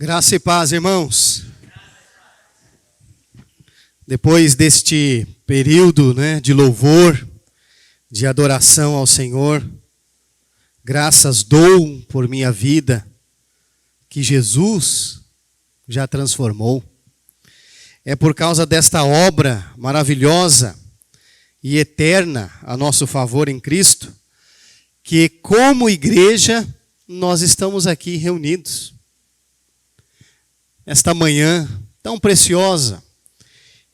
Graça e paz, irmãos. Depois deste período, de louvor, de adoração ao Senhor, graças dou por minha vida, que Jesus já transformou. É por causa desta obra maravilhosa e eterna a nosso favor em Cristo, que como igreja nós estamos aqui reunidos. Esta manhã tão preciosa,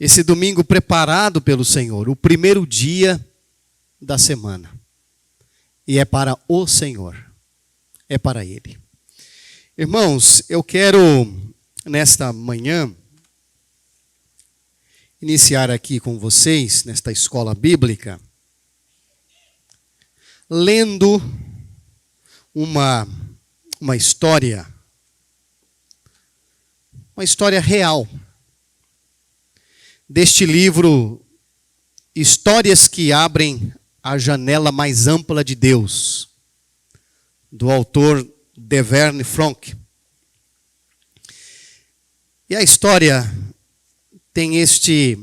esse domingo preparado pelo Senhor, o primeiro dia da semana. E é para o Senhor, é para Ele. Irmãos, eu quero nesta manhã iniciar aqui com vocês, nesta escola bíblica, lendo uma história real, deste livro Histórias que Abrem a Janela Mais Ampla de Deus, do autor Deverne Fronk. E a história tem este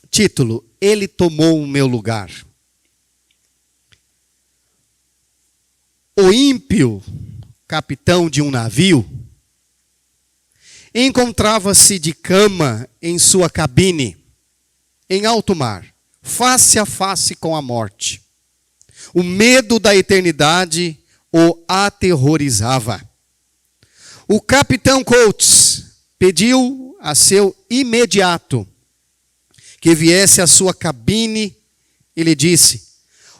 título: Ele tomou o meu lugar. O ímpio capitão de um navio encontrava-se de cama em sua cabine, em alto mar, face a face com a morte. O medo da eternidade o aterrorizava. O capitão Coates pediu a seu imediato que viesse à sua cabine e lhe disse: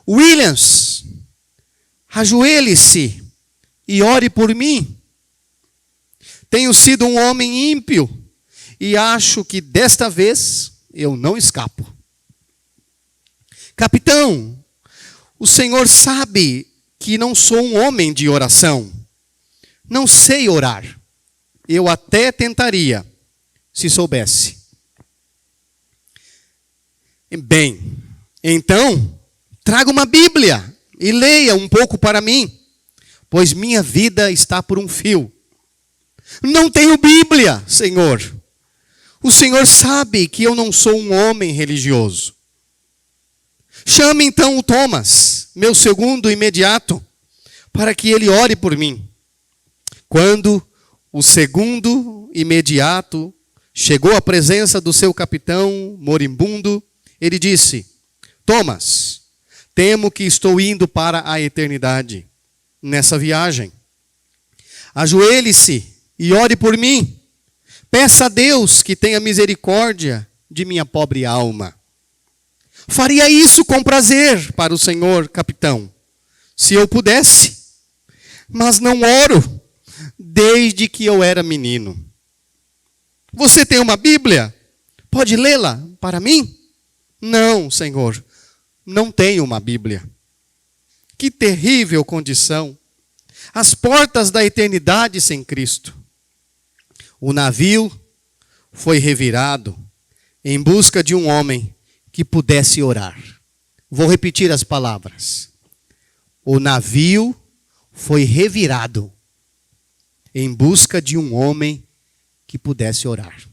Williams, ajoelhe-se e ore por mim. Tenho sido um homem ímpio e acho que desta vez eu não escapo. Capitão, o senhor sabe que não sou um homem de oração. Não sei orar. Eu até tentaria, se soubesse. Bem, então, traga uma Bíblia e leia um pouco para mim, pois minha vida está por um fio. Não tenho Bíblia, Senhor. O Senhor sabe que eu não sou um homem religioso. Chame então o Thomas, meu segundo imediato, para que ele ore por mim. Quando o segundo imediato chegou à presença do seu capitão moribundo, ele disse: Thomas, temo que estou indo para a eternidade nessa viagem. Ajoelhe-se e ore por mim. Peça a Deus que tenha misericórdia de minha pobre alma. Faria isso com prazer para o senhor capitão, se eu pudesse. Mas não oro desde que eu era menino. Você tem uma Bíblia? Pode lê-la para mim? Não, Senhor, não tenho uma Bíblia. Que terrível condição. As portas da eternidade sem Cristo. O navio foi revirado em busca de um homem que pudesse orar. Vou repetir as palavras. O navio foi revirado em busca de um homem que pudesse orar.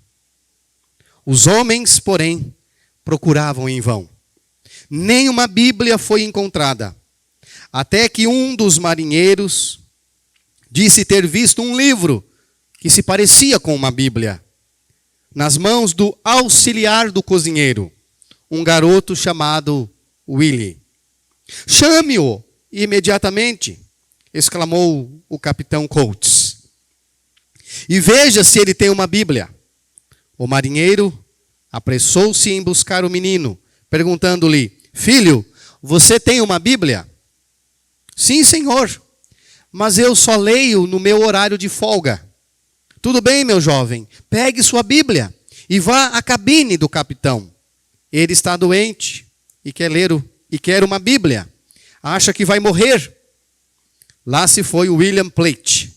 Os homens, porém, procuravam em vão. Nenhuma Bíblia foi encontrada, até que um dos marinheiros disse ter visto um livro que se parecia com uma Bíblia, nas mãos do auxiliar do cozinheiro, um garoto chamado Willie. Chame-o imediatamente, exclamou o capitão Coates, e veja se ele tem uma Bíblia. O marinheiro apressou-se em buscar o menino, perguntando-lhe: Filho, você tem uma Bíblia? Sim, senhor, mas eu só leio no meu horário de folga. Tudo bem, meu jovem, pegue sua Bíblia e vá à cabine do capitão. Ele está doente e quer uma Bíblia. Acha que vai morrer. Lá se foi o William Plate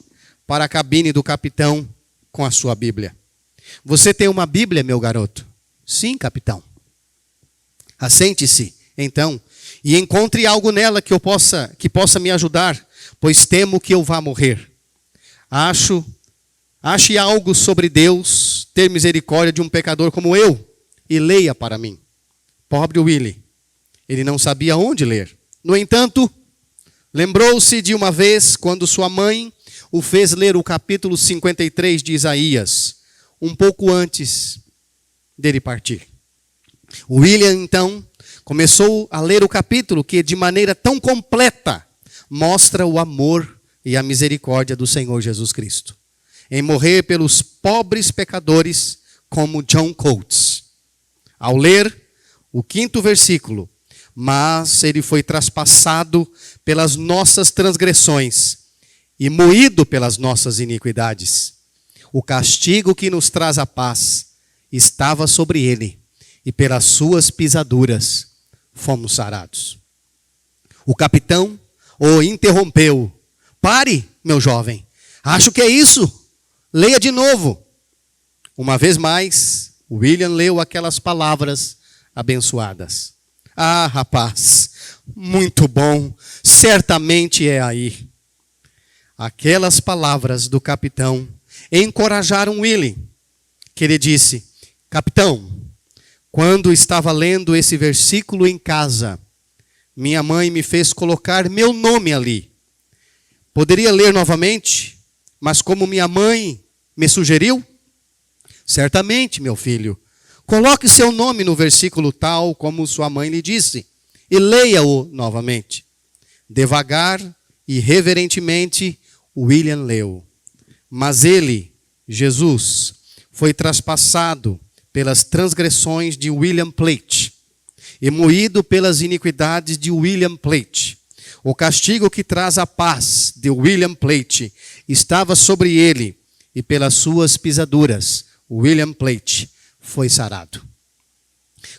para a cabine do capitão com a sua Bíblia. Você tem uma Bíblia, meu garoto? Sim, capitão. Assente-se, então, e encontre algo nela que possa me ajudar, pois temo que eu vá morrer. Acho Ache algo sobre Deus ter misericórdia de um pecador como eu e leia para mim. Pobre Willie, ele não sabia onde ler. No entanto, lembrou-se de uma vez quando sua mãe o fez ler o capítulo 53 de Isaías, um pouco antes dele partir. William, então, começou a ler o capítulo que, de maneira tão completa, mostra o amor e a misericórdia do Senhor Jesus Cristo em morrer pelos pobres pecadores, como John Coates. Ao ler o 5º versículo, mas ele foi traspassado pelas nossas transgressões e moído pelas nossas iniquidades. O castigo que nos traz a paz estava sobre ele, e pelas suas pisaduras fomos sarados. O capitão o interrompeu. Pare, meu jovem. Acho que é isso. Leia de novo. Uma vez mais, William leu aquelas palavras abençoadas. Ah, rapaz, muito bom. Certamente é aí. Aquelas palavras do capitão encorajaram William, que ele disse: capitão, quando estava lendo esse versículo em casa, minha mãe me fez colocar meu nome ali. Poderia ler novamente, mas como minha mãe me sugeriu, certamente, meu filho, coloque seu nome no versículo tal como sua mãe lhe disse, e leia-o novamente. Devagar e reverentemente, William leu. Mas ele, Jesus, foi traspassado pelas transgressões de William Plate e moído pelas iniquidades de William Plate. O castigo que traz a paz de William Plate estava sobre ele, e pelas suas pisaduras, William Plate foi sarado.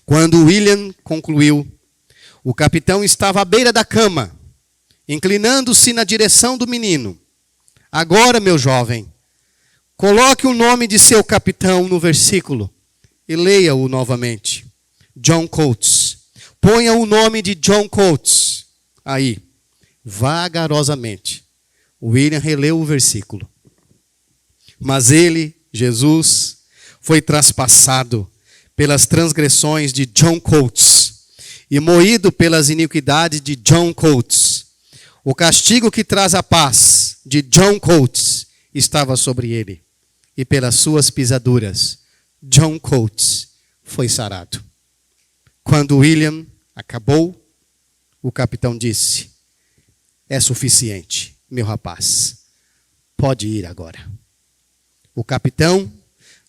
Quando William concluiu, o capitão estava à beira da cama, inclinando-se na direção do menino. Agora, meu jovem, coloque o nome de seu capitão no versículo e leia-o novamente. John Coates. Ponha o nome de John Coates aí, vagarosamente. William releu o versículo. Mas ele, Jesus, foi traspassado pelas transgressões de John Coates e moído pelas iniquidades de John Coates. O castigo que traz a paz de John Coates estava sobre ele, e pelas suas pisaduras, John Coates foi sarado. Quando William acabou, o capitão disse: é suficiente, meu rapaz, pode ir agora. O capitão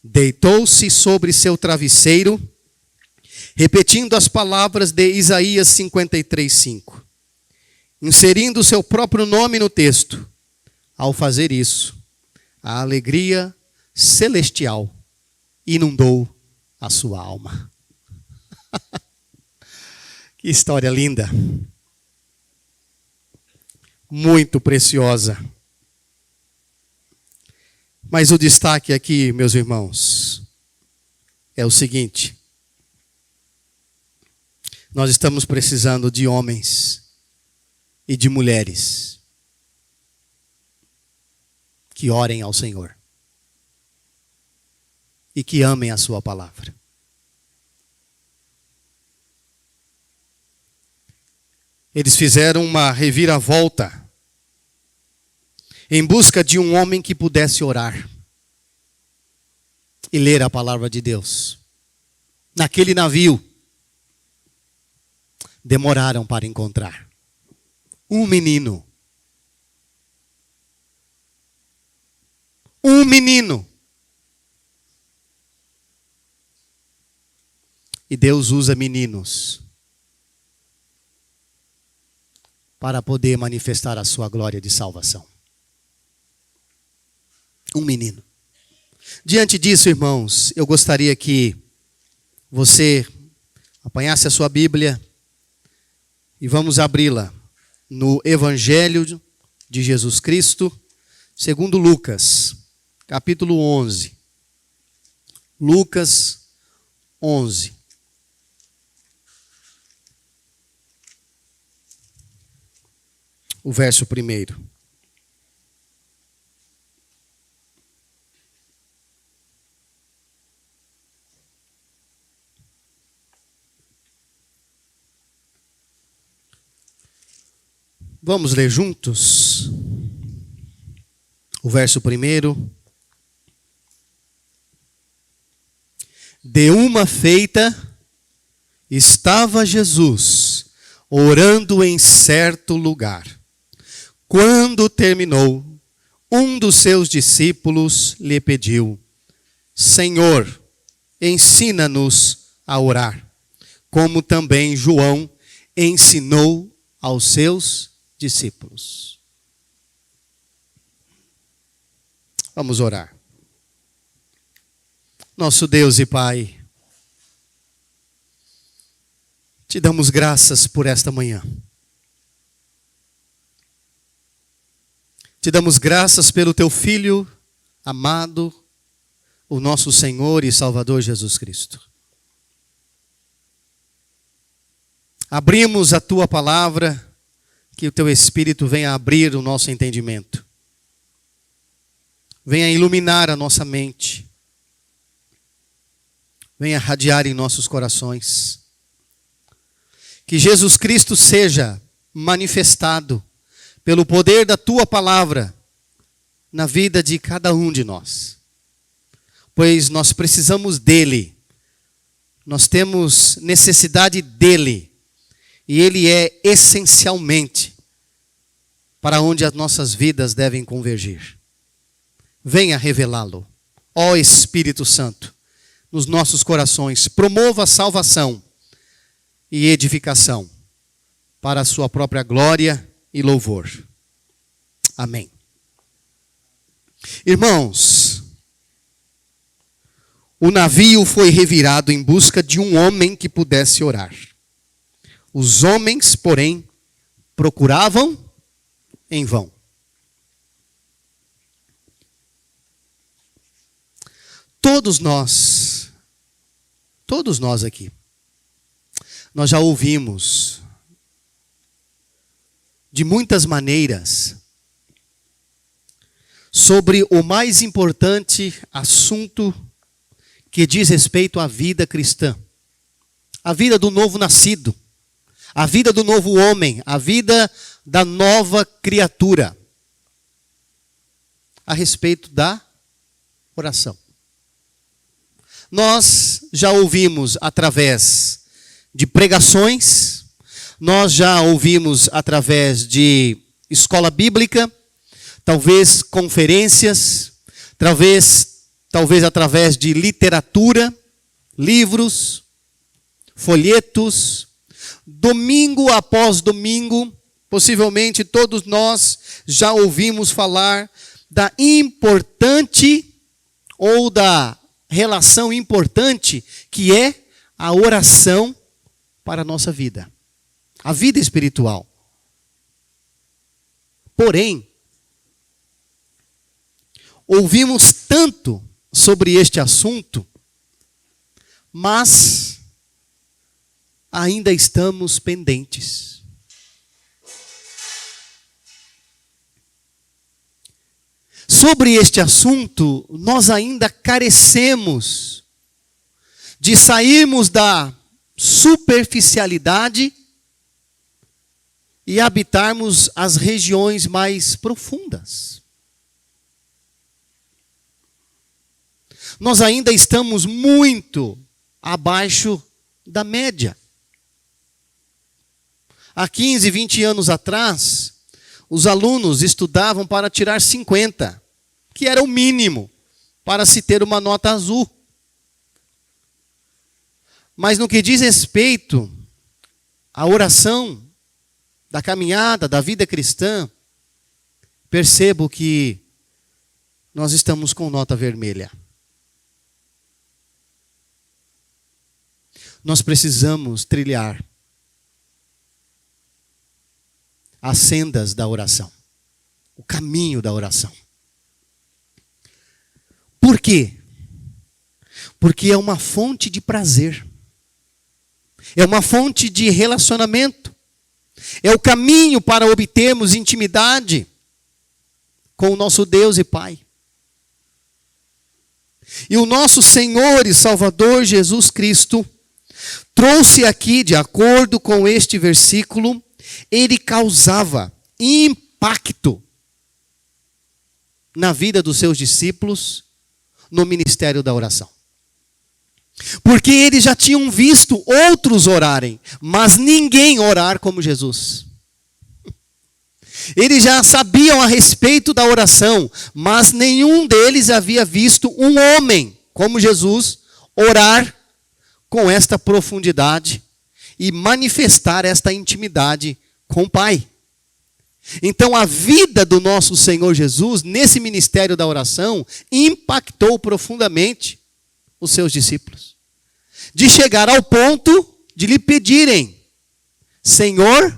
deitou-se sobre seu travesseiro, repetindo as palavras de Isaías 53:5, inserindo seu próprio nome no texto. Ao fazer isso, a alegria celestial inundou a sua alma. Que história linda. Muito preciosa. Mas o destaque aqui, meus irmãos, é o seguinte: nós estamos precisando de homens e de mulheres que orem ao Senhor e que amem a sua palavra. Eles fizeram uma reviravolta em busca de um homem que pudesse orar e ler a palavra de Deus. Naquele navio, demoraram para encontrar um menino. Um menino. E Deus usa meninos para poder manifestar a sua glória de salvação. Um menino. Diante disso, irmãos, eu gostaria que você apanhasse a sua Bíblia e vamos abri-la no Evangelho de Jesus Cristo, segundo Lucas, capítulo 11. Lucas 11. O verso 1. Vamos ler juntos o verso 1. De uma feita, estava Jesus orando em certo lugar. Quando terminou, um dos seus discípulos lhe pediu: Senhor, ensina-nos a orar, como também João ensinou aos seus discípulos. Vamos orar. Nosso Deus e Pai, te damos graças por esta manhã. Te damos graças pelo teu Filho amado, o nosso Senhor e Salvador Jesus Cristo. Abrimos a tua palavra, que o teu Espírito venha abrir o nosso entendimento. Venha iluminar a nossa mente. Venha radiar em nossos corações. Que Jesus Cristo seja manifestado pelo poder da tua palavra na vida de cada um de nós. Pois nós precisamos dele. Nós temos necessidade dele. E ele é essencialmente para onde as nossas vidas devem convergir. Venha revelá-lo, ó Espírito Santo, nos nossos corações. Promova a salvação e edificação para a sua própria glória e louvor. Amém. Irmãos, o navio foi revirado em busca de um homem que pudesse orar. Os homens, porém, procuravam em vão. Todos nós aqui, nós já ouvimos de muitas maneiras sobre o mais importante assunto que diz respeito à vida cristã, a vida do novo nascido, a vida do novo homem, a vida da nova criatura, a respeito da oração. Nós já ouvimos através de pregações, nós já ouvimos através de escola bíblica, talvez conferências, talvez através de literatura, livros, folhetos, domingo após domingo, possivelmente todos nós já ouvimos falar da importante ou da relação importante que é a oração para a nossa vida, a vida espiritual. Porém, ouvimos tanto sobre este assunto, mas ainda estamos pendentes. Sobre este assunto, nós ainda carecemos de sairmos da superficialidade e habitarmos as regiões mais profundas. Nós ainda estamos muito abaixo da média. Há 15, 20 anos atrás, os alunos estudavam para tirar 50, que era o mínimo para se ter uma nota azul. Mas no que diz respeito à oração, da caminhada, da vida cristã, percebo que nós estamos com nota vermelha. Nós precisamos trilhar as sendas da oração, o caminho da oração. Por quê? Porque é uma fonte de prazer, é uma fonte de relacionamento, é o caminho para obtermos intimidade com o nosso Deus e Pai. E o nosso Senhor e Salvador Jesus Cristo trouxe aqui, de acordo com este versículo, ele causava impacto na vida dos seus discípulos no ministério da oração. Porque eles já tinham visto outros orarem, mas ninguém orar como Jesus. Eles já sabiam a respeito da oração, mas nenhum deles havia visto um homem como Jesus orar com esta profundidade e manifestar esta intimidade com o Pai. Então a vida do nosso Senhor Jesus, nesse ministério da oração, impactou profundamente os seus discípulos. De chegar ao ponto de lhe pedirem: Senhor,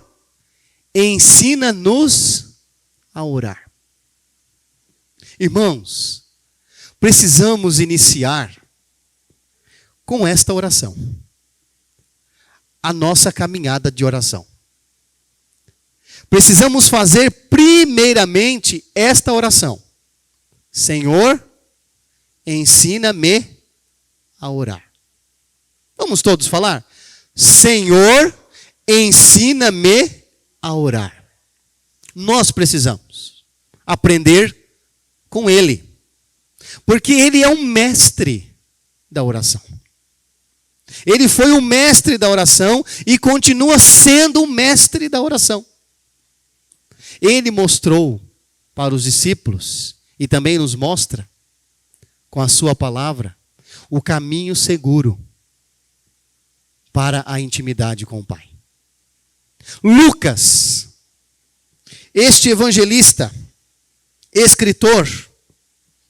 ensina-nos a orar. Irmãos, precisamos iniciar com esta oração. A nossa caminhada de oração. Precisamos fazer primeiramente esta oração: Senhor, ensina-me a orar. Vamos todos falar? Senhor, ensina-me a orar. Nós precisamos aprender com Ele, porque Ele é um mestre da oração. Ele foi o mestre da oração e continua sendo o mestre da oração. Ele mostrou para os discípulos e também nos mostra com a sua palavra o caminho seguro para a intimidade com o Pai. Lucas, este evangelista, escritor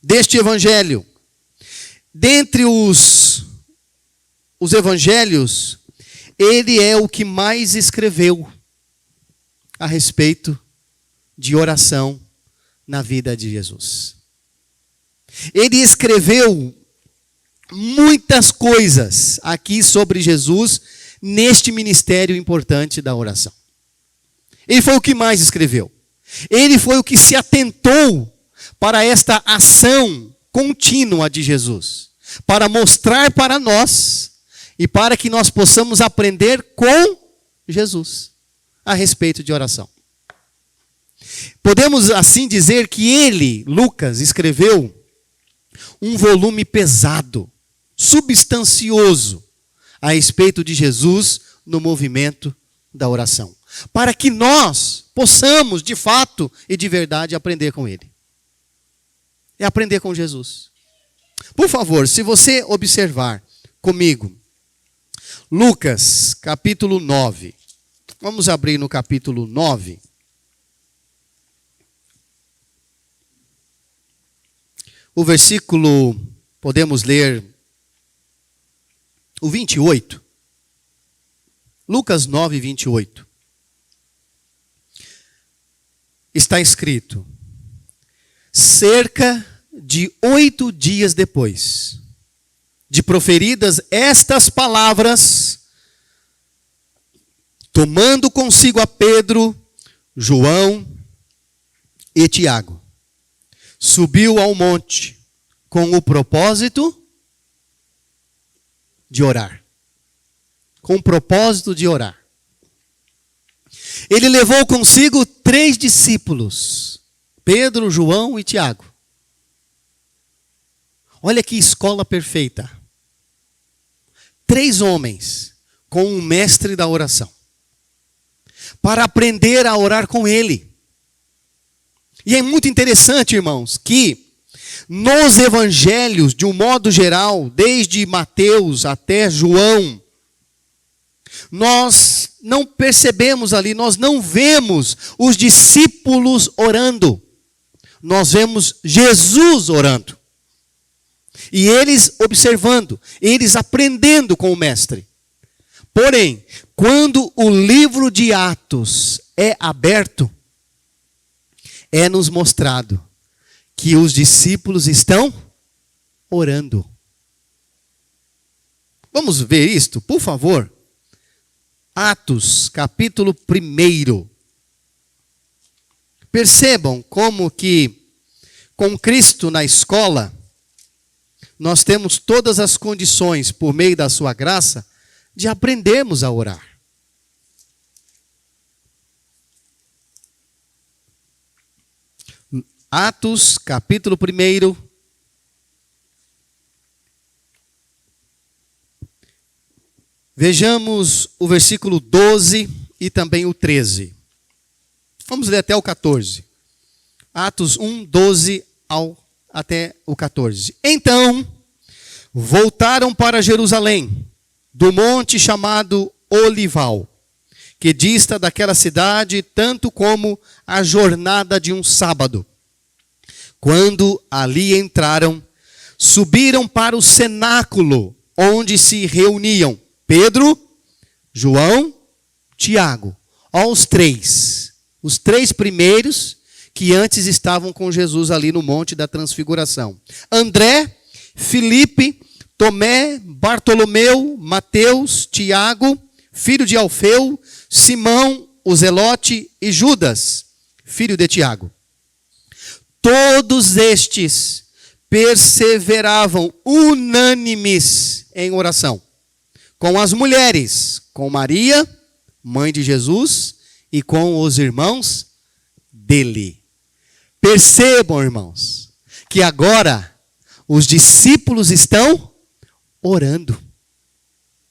deste evangelho, dentre os evangelhos, ele é o que mais escreveu a respeito de oração na vida de Jesus. Ele escreveu muitas coisas aqui sobre Jesus neste ministério importante da oração. Ele foi o que mais escreveu. Ele foi o que se atentou para esta ação contínua de Jesus, para mostrar para nós e para que nós possamos aprender com Jesus a respeito de oração. Podemos assim dizer que ele, Lucas, escreveu um volume pesado, substancioso, a respeito de Jesus no movimento da oração, para que nós possamos, de fato e de verdade, aprender com ele. É aprender com Jesus. Por favor, se você observar comigo, Lucas, capítulo 9. Vamos abrir no capítulo 9. O versículo, podemos ler o 28. Lucas 9, 28. Está escrito: cerca de 8 dias depois de proferidas estas palavras, tomando consigo a Pedro, João e Tiago, subiu ao monte com o propósito de orar. Com o propósito de orar. Ele levou consigo 3 discípulos, Pedro, João e Tiago. Olha que escola perfeita. 3 homens com um mestre da oração, para aprender a orar com ele. E é muito interessante, irmãos, que nos evangelhos, de um modo geral, desde Mateus até João, nós não percebemos ali, nós não vemos os discípulos orando. Nós vemos Jesus orando. E eles observando, eles aprendendo com o mestre. Porém, quando o livro de Atos é aberto, é nos mostrado que os discípulos estão orando. Vamos ver isto, por favor. Atos, capítulo 1. Percebam como que, com Cristo na escola, nós temos todas as condições, por meio da sua graça, de aprendermos a orar. Atos, capítulo 1. Vejamos o versículo 12 e também o 13. Vamos ler até o 14. Atos 1, 12 até o 14. Então, voltaram para Jerusalém, do monte chamado Olival, que dista daquela cidade tanto como a jornada de um sábado. Quando ali entraram, subiram para o cenáculo, onde se reuniam Pedro, João, Tiago. Os três primeiros que antes estavam com Jesus ali no Monte da Transfiguração. André, Filipe, Tomé, Bartolomeu, Mateus, Tiago, filho de Alfeu, Simão, o Zelote e Judas, filho de Tiago. Todos estes perseveravam unânimes em oração, com as mulheres, com Maria, mãe de Jesus, e com os irmãos dele. Percebam, irmãos, que agora os discípulos estão orando.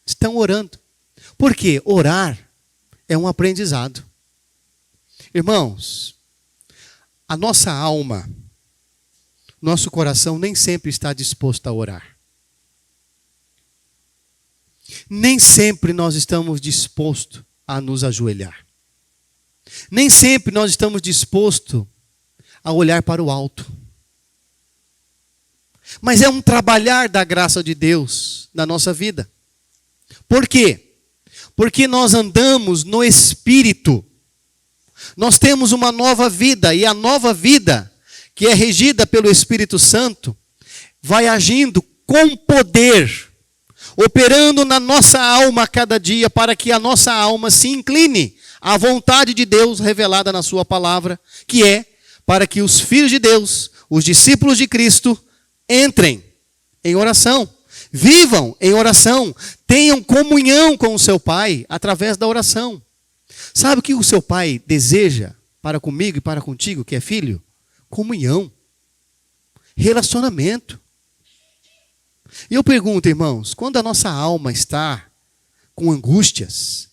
Estão orando. Por quê? Orar é um aprendizado. Irmãos, a nossa alma, nosso coração nem sempre está disposto a orar. Nem sempre nós estamos dispostos a nos ajoelhar. Nem sempre nós estamos dispostos a olhar para o alto. Mas é um trabalhar da graça de Deus na nossa vida. Por quê? Porque nós andamos no Espírito. Nós temos uma nova vida, e a nova vida, que é regida pelo Espírito Santo, vai agindo com poder, operando na nossa alma a cada dia, para que a nossa alma se incline à vontade de Deus revelada na sua palavra, que é para que os filhos de Deus, os discípulos de Cristo, entrem em oração, vivam em oração, tenham comunhão com o seu Pai através da oração. Sabe o que o seu Pai deseja para comigo e para contigo, que é filho? Comunhão, relacionamento. E eu pergunto, irmãos, quando a nossa alma está com angústias,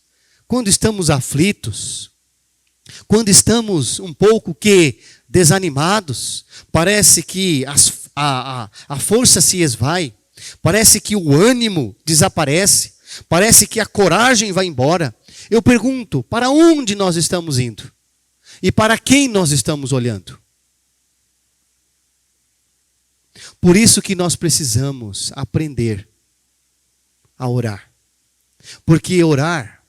quando estamos aflitos, quando estamos um pouco desanimados, parece que a força se esvai, parece que o ânimo desaparece, parece que a coragem vai embora. Eu pergunto, para onde nós estamos indo? E para quem nós estamos olhando? Por isso que nós precisamos aprender a orar. Porque orar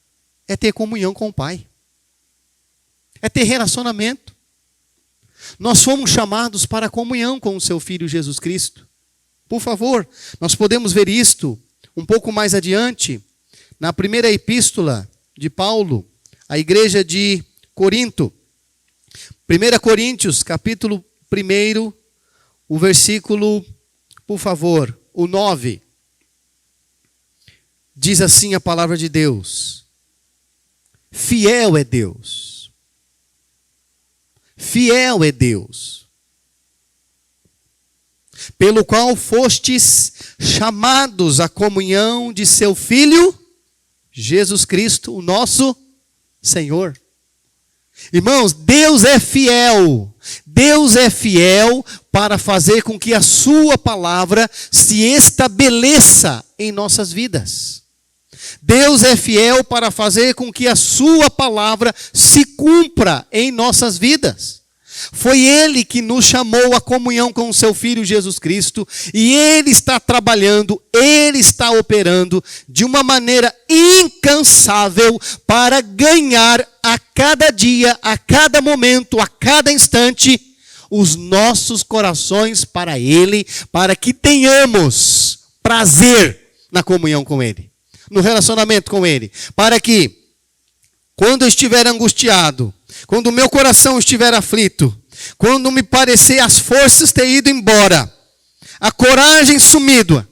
é ter comunhão com o Pai. É ter relacionamento. Nós fomos chamados para a comunhão com o seu Filho Jesus Cristo. Por favor, nós podemos ver isto um pouco mais adiante, na primeira epístola de Paulo, à igreja de Corinto. 1 Coríntios, capítulo 1, o versículo, por favor, o 9. Diz assim a palavra de Deus: fiel é Deus. Fiel é Deus, pelo qual fostes chamados à comunhão de seu Filho, Jesus Cristo, o nosso Senhor. Irmãos, Deus é fiel. Deus é fiel para fazer com que a sua palavra se estabeleça em nossas vidas. Deus é fiel para fazer com que a sua palavra se cumpra em nossas vidas. Foi Ele que nos chamou à comunhão com o seu Filho Jesus Cristo, e Ele está trabalhando, Ele está operando de uma maneira incansável para ganhar a cada dia, a cada momento, a cada instante, os nossos corações para Ele, para que tenhamos prazer na comunhão com Ele, no relacionamento com Ele, para que, quando eu estiver angustiado, quando o meu coração estiver aflito, quando me parecer as forças ter ido embora, a coragem sumido,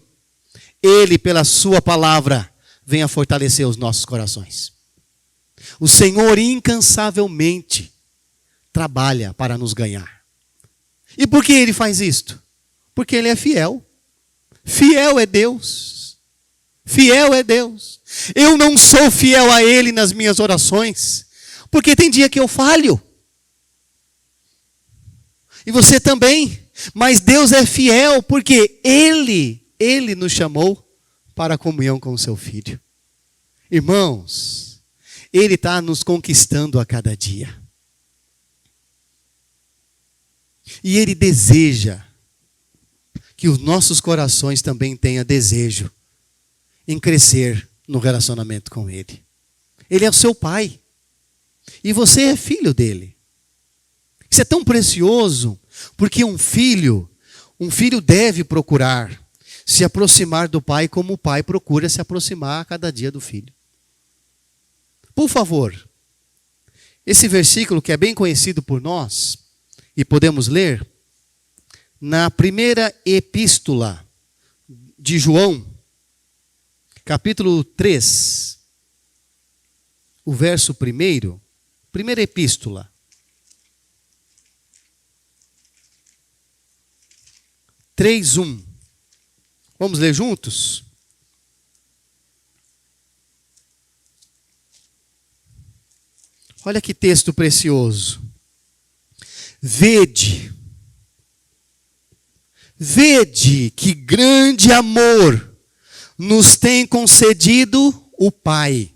Ele, pela sua palavra, venha fortalecer os nossos corações. O Senhor incansavelmente trabalha para nos ganhar. E por que ele faz isto? Porque ele é fiel. Fiel é Deus. Fiel é Deus. Eu não sou fiel a ele nas minhas orações, porque tem dia que eu falho. E você também. Mas Deus é fiel porque Ele nos chamou para a comunhão com o seu Filho. Irmãos, Ele está nos conquistando a cada dia. E Ele deseja que os nossos corações também tenham desejo em crescer no relacionamento com Ele. Ele é o seu Pai. E você é filho dele. Isso é tão precioso, porque um filho deve procurar se aproximar do pai como o pai procura se aproximar a cada dia do filho. Por favor, esse versículo que é bem conhecido por nós, e podemos ler, na primeira epístola de João, capítulo 3, o verso 1, primeira epístola, 3:1. Vamos ler juntos? Olha que texto precioso. Vede que grande amor nos tem concedido o Pai,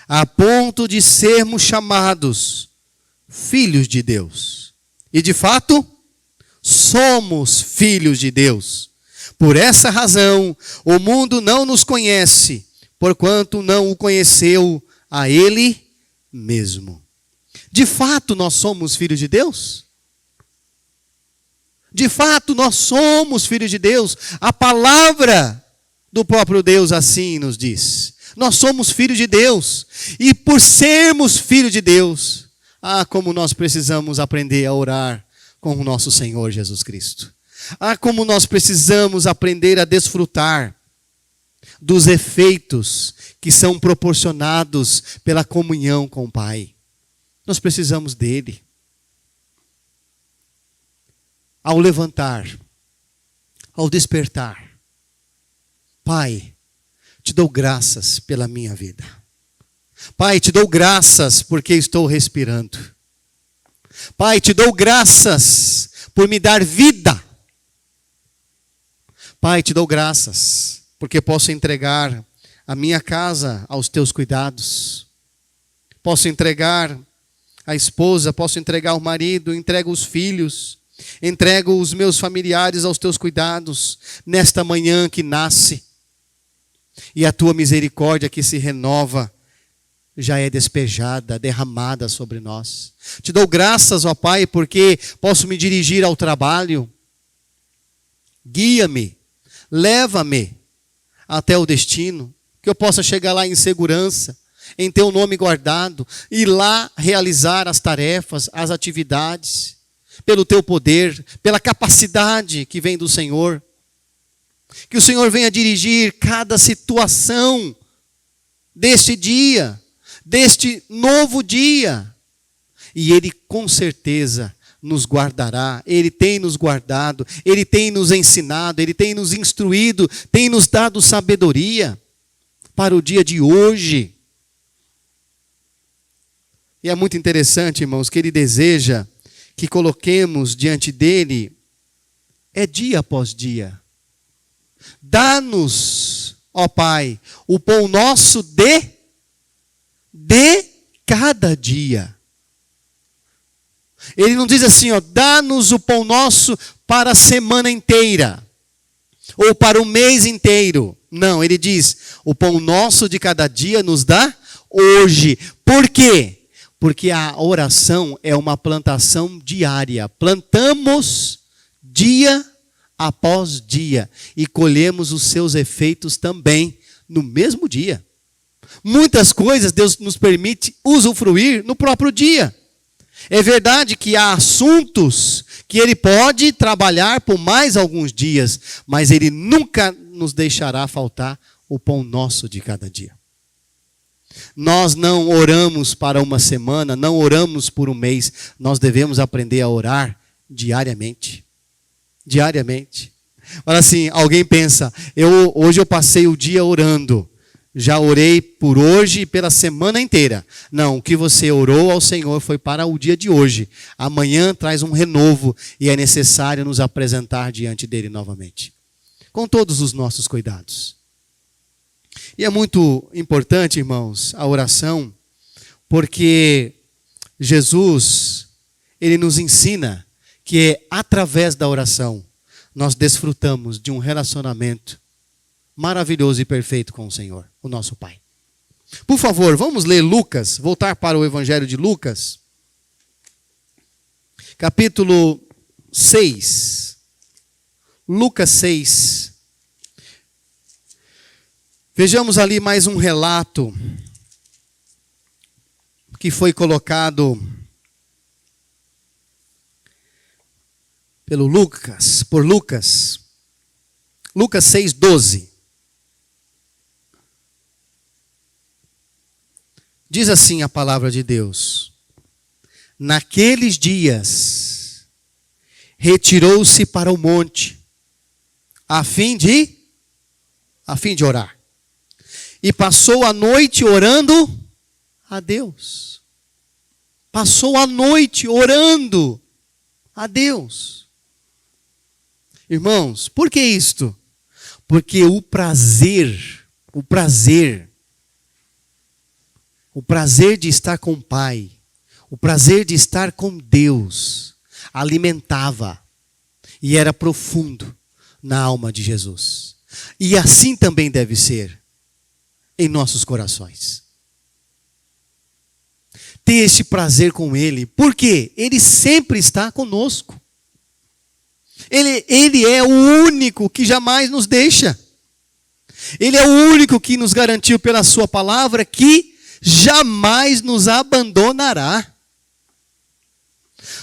a ponto de sermos chamados filhos de Deus. E de fato, somos filhos de Deus. Por essa razão, o mundo não nos conhece, porquanto não o conheceu a Ele mesmo. De fato, nós somos filhos de Deus? De fato, nós somos filhos de Deus. A palavra do próprio Deus assim nos diz. Nós somos filhos de Deus. E por sermos filhos de Deus, como nós precisamos aprender a orar com o nosso Senhor Jesus Cristo. Como nós precisamos aprender a desfrutar dos efeitos que são proporcionados pela comunhão com o Pai. Nós precisamos dele. Ao levantar, ao despertar, Pai, te dou graças pela minha vida. Pai, te dou graças porque estou respirando. Pai, te dou graças por me dar vida. Pai, te dou graças porque posso entregar a minha casa aos teus cuidados. Posso entregar a esposa, posso entregar o marido, entrego os filhos, entrego os meus familiares aos teus cuidados nesta manhã que nasce. E a tua misericórdia que se renova já é despejada, derramada sobre nós. Te dou graças, ó Pai, porque posso me dirigir ao trabalho. Guia-me, leva-me até o destino, que eu possa chegar lá em segurança, em teu nome guardado, e lá realizar as tarefas, as atividades, pelo teu poder, pela capacidade que vem do Senhor. Que o Senhor venha dirigir cada situação deste dia, deste novo dia. E Ele com certeza nos guardará. Ele tem nos guardado, Ele tem nos ensinado, Ele tem nos instruído, tem nos dado sabedoria para o dia de hoje. E é muito interessante, irmãos, que Ele deseja que coloquemos diante dEle dia após dia. Dá-nos, ó Pai, o pão nosso de cada dia. Ele não diz assim, ó, dá-nos o pão nosso para a semana inteira, ou para o mês inteiro. Não, ele diz, o pão nosso de cada dia nos dá hoje. Por quê? Porque a oração é uma plantação diária. Plantamos dia após dia e colhemos os seus efeitos também no mesmo dia. Muitas coisas Deus nos permite usufruir no próprio dia. É verdade que há assuntos que Ele pode trabalhar por mais alguns dias, mas Ele nunca nos deixará faltar o pão nosso de cada dia. Nós não oramos para uma semana, não oramos por um mês, nós devemos aprender a orar Diariamente. Diariamente. Olha assim, alguém pensa, hoje eu passei o dia orando. Já orei por hoje e pela semana inteira. Não, o que você orou ao Senhor foi para o dia de hoje. Amanhã traz um renovo e é necessário nos apresentar diante dele novamente. Com todos os nossos cuidados. E é muito importante, irmãos, a oração, porque Jesus, ele nos ensina que é através da oração nós desfrutamos de um relacionamento maravilhoso e perfeito com o Senhor, o nosso Pai. Por favor, vamos ler Lucas, voltar para o Evangelho de Lucas, capítulo 6. Lucas 6. Vejamos ali mais um relato que foi colocado por Lucas. Lucas 6:12. Diz assim a palavra de Deus: naqueles dias, retirou-se para o monte, a fim de orar. E passou a noite orando a Deus. Passou a noite orando a Deus. Irmãos, por que isto? Porque o prazer de estar com o Pai, o prazer de estar com Deus, alimentava e era profundo na alma de Jesus. E assim também deve ser em nossos corações. Ter este prazer com Ele, porque Ele sempre está conosco. Ele é o único que jamais nos deixa. Ele é o único que nos garantiu pela sua palavra que jamais nos abandonará.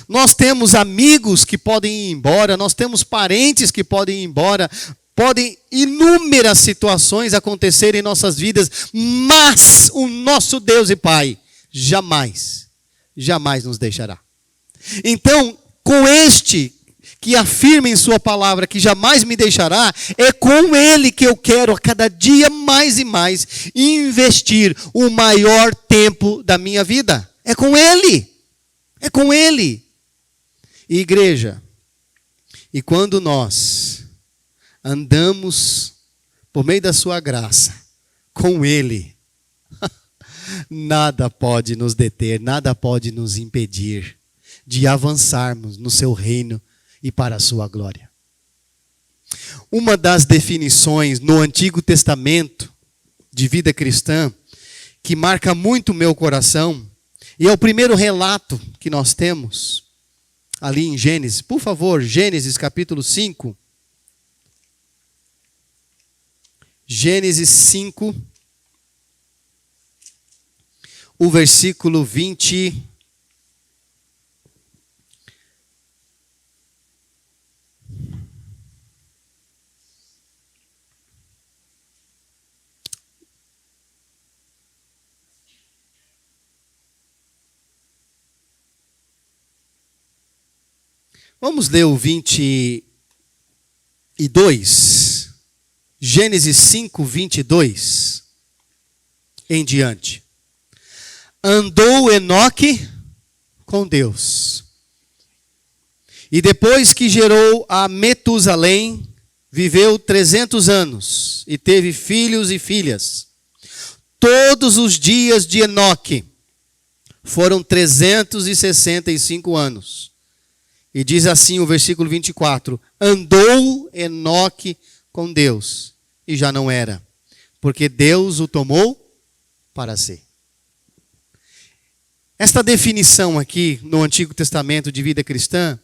Nós temos amigos que podem ir embora, nós temos parentes que podem ir embora, podem inúmeras situações acontecer em nossas vidas, mas o nosso Deus e Pai jamais nos deixará. Então, com este que afirma em sua palavra que jamais me deixará, é com Ele que eu quero a cada dia mais e mais investir o maior tempo da minha vida. É com Ele. É com Ele. E igreja, e quando nós andamos por meio da sua graça com Ele, nada pode nos deter, nada pode nos impedir de avançarmos no seu reino e para a sua glória. Uma das definições no Antigo Testamento de vida cristã que marca muito o meu coração, e é o primeiro relato que nós temos ali em Gênesis. Por favor, Gênesis capítulo 5. Gênesis 5, o versículo 20. Vamos ler o 22. Gênesis 5, 22 em diante. Andou Enoque com Deus. E depois que gerou a Metusalém, viveu 300 anos e teve filhos e filhas. Todos os dias de Enoque foram 365 anos. E diz assim o versículo 24: andou Enoque com Deus, e já não era, porque Deus o tomou para si. Esta definição aqui no Antigo Testamento de vida cristã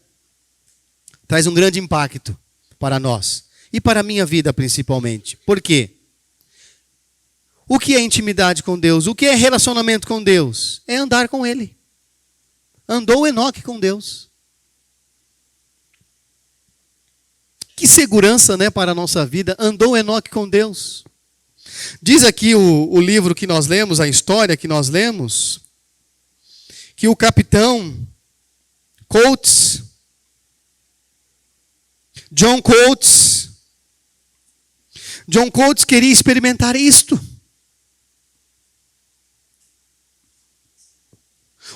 traz um grande impacto para nós, e para a minha vida principalmente. Por quê? O que é intimidade com Deus? O que é relacionamento com Deus? É andar com Ele. Andou Enoque com Deus. Que segurança, né, para a nossa vida. Andou Enoque com Deus. Diz aqui o livro que nós lemos, a história que nós lemos, que o capitão Coates, John Coates queria experimentar isto.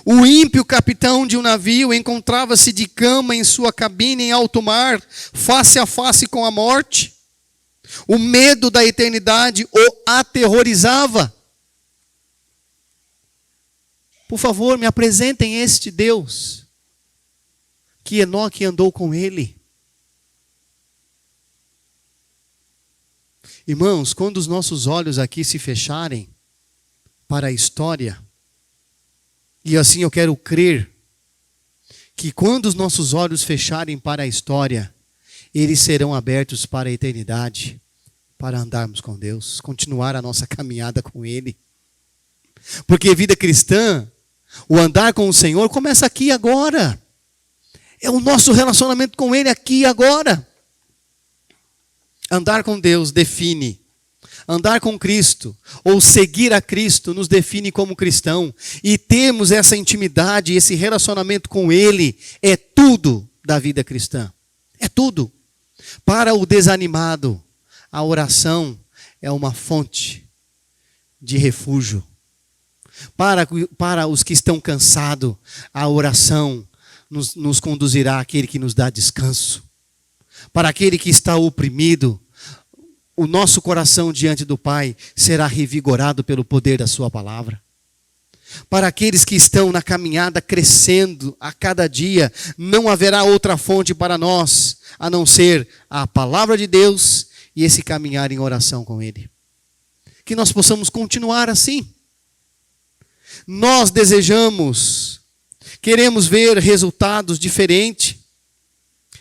O ímpio capitão de um navio encontrava-se de cama em sua cabine em alto mar, face a face com a morte. O medo da eternidade o aterrorizava. Por favor, me apresentem este Deus que Enoque andou com ele. Irmãos, quando os nossos olhos aqui se fecharem para a história, e assim eu quero crer que quando os nossos olhos fecharem para a história, eles serão abertos para a eternidade, para andarmos com Deus, continuar a nossa caminhada com Ele. Porque vida cristã, o andar com o Senhor começa aqui e agora. É o nosso relacionamento com Ele aqui e agora. Andar com Deus define. Andar com Cristo, ou seguir a Cristo, nos define como cristão. E termos essa intimidade, esse relacionamento com Ele, é tudo da vida cristã. É tudo. Para o desanimado, a oração é uma fonte de refúgio. Para os que estão cansados, a oração nos conduzirá àquele que nos dá descanso. Para aquele que está oprimido, o nosso coração diante do Pai será revigorado pelo poder da sua palavra. Para aqueles que estão na caminhada crescendo a cada dia, não haverá outra fonte para nós, a não ser a palavra de Deus e esse caminhar em oração com Ele. Que nós possamos continuar assim. Nós queremos ver resultados diferentes,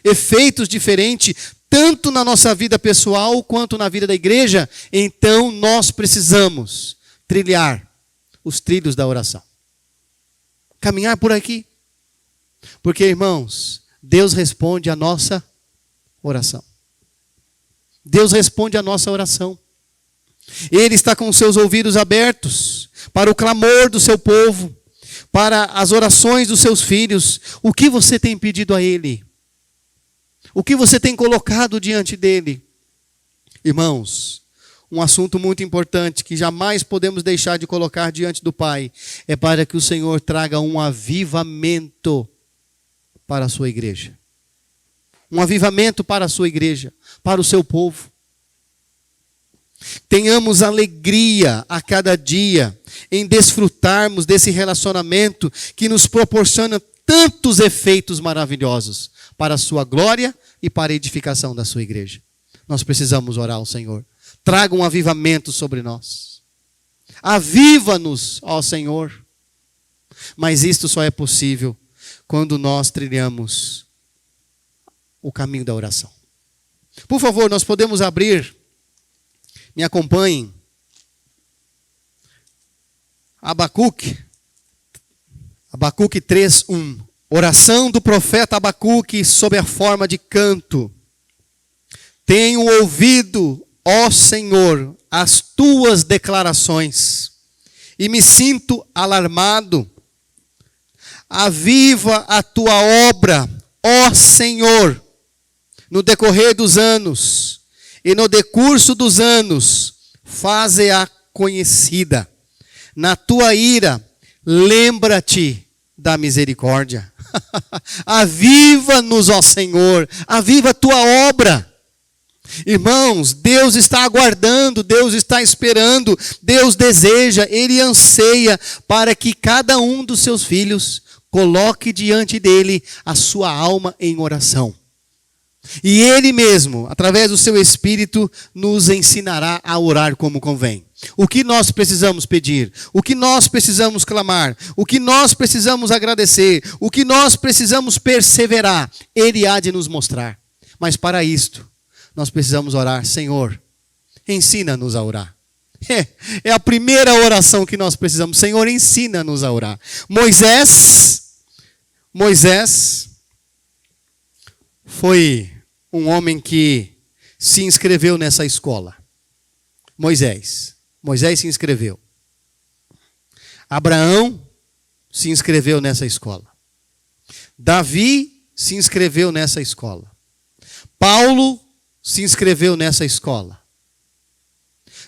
efeitos diferentes, tanto na nossa vida pessoal quanto na vida da igreja. Então nós precisamos trilhar os trilhos da oração. Caminhar por aqui. Porque, irmãos, Deus responde a nossa oração. Deus responde a nossa oração. Ele está com seus ouvidos abertos para o clamor do seu povo, para as orações dos seus filhos. O que você tem pedido a Ele? O que você tem colocado diante dele? Irmãos, um assunto muito importante que jamais podemos deixar de colocar diante do Pai é para que o Senhor traga um avivamento para a sua igreja. Um avivamento para a sua igreja, para o seu povo. Tenhamos alegria a cada dia em desfrutarmos desse relacionamento que nos proporciona tantos efeitos maravilhosos para a sua glória e para a edificação da sua igreja. Nós precisamos orar ao Senhor. Traga um avivamento sobre nós. Aviva-nos, ó Senhor. Mas isto só é possível quando nós trilhamos o caminho da oração. Por favor, nós podemos abrir, me acompanhem, Abacuque 3:1. Oração do profeta Abacuque sob a forma de canto. Tenho ouvido, ó Senhor, as tuas declarações e me sinto alarmado. Aviva a tua obra, ó Senhor, no decorrer dos anos e no decurso dos anos, faze-a conhecida. Na tua ira, lembra-te da misericórdia. Aviva-nos, ó Senhor, aviva a tua obra. Irmãos, Deus está aguardando, Deus está esperando, Deus deseja, Ele anseia para que cada um dos seus filhos coloque diante dele a sua alma em oração. E Ele mesmo, através do seu Espírito, nos ensinará a orar como convém. O que nós precisamos pedir, o que nós precisamos clamar, o que nós precisamos agradecer, o que nós precisamos perseverar, Ele há de nos mostrar. Mas para isto, nós precisamos orar: Senhor, ensina-nos a orar. É a primeira oração que nós precisamos. Senhor, ensina-nos a orar. Moisés foi um homem que se inscreveu nessa escola. Moisés se inscreveu. Abraão se inscreveu nessa escola. Davi se inscreveu nessa escola. Paulo se inscreveu nessa escola.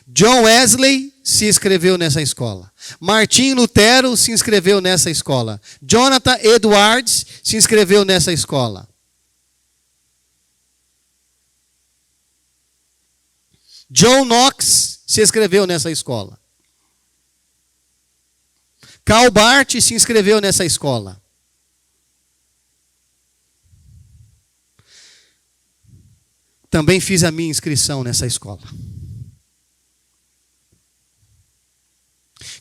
John Wesley se inscreveu nessa escola. Martim Lutero se inscreveu nessa escola. Jonathan Edwards se inscreveu nessa escola. John Knox se inscreveu nessa escola. Karl Barth se inscreveu nessa escola. Também fiz a minha inscrição nessa escola.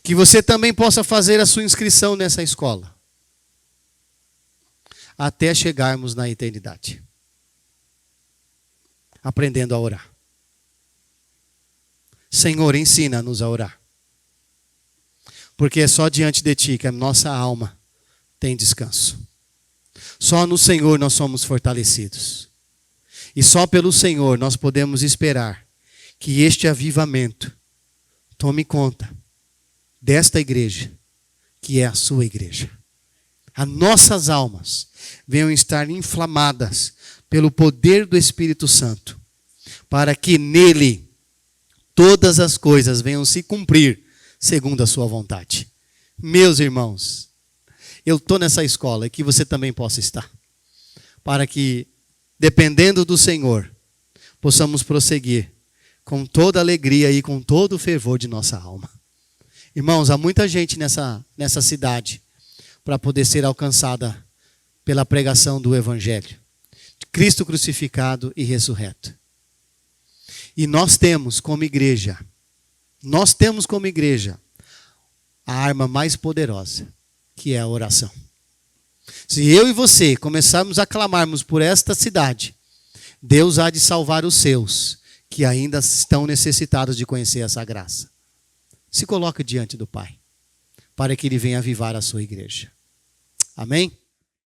Que você também possa fazer a sua inscrição nessa escola. Até chegarmos na eternidade. Aprendendo a orar. Senhor, ensina-nos a orar. Porque é só diante de Ti que a nossa alma tem descanso. Só no Senhor nós somos fortalecidos. E só pelo Senhor nós podemos esperar que este avivamento tome conta desta igreja, que é a sua igreja. As nossas almas venham estar inflamadas pelo poder do Espírito Santo, para que nele todas as coisas venham se cumprir segundo a sua vontade. Meus irmãos, eu estou nessa escola e que você também possa estar, para que, dependendo do Senhor, possamos prosseguir com toda alegria e com todo o fervor de nossa alma. Irmãos, há muita gente nessa cidade para poder ser alcançada pela pregação do Evangelho, de Cristo crucificado e ressurreto. E nós temos como igreja a arma mais poderosa, que é a oração. Se eu e você começarmos a clamarmos por esta cidade, Deus há de salvar os seus, que ainda estão necessitados de conhecer essa graça. Se coloque diante do Pai, para que Ele venha avivar a sua igreja. Amém?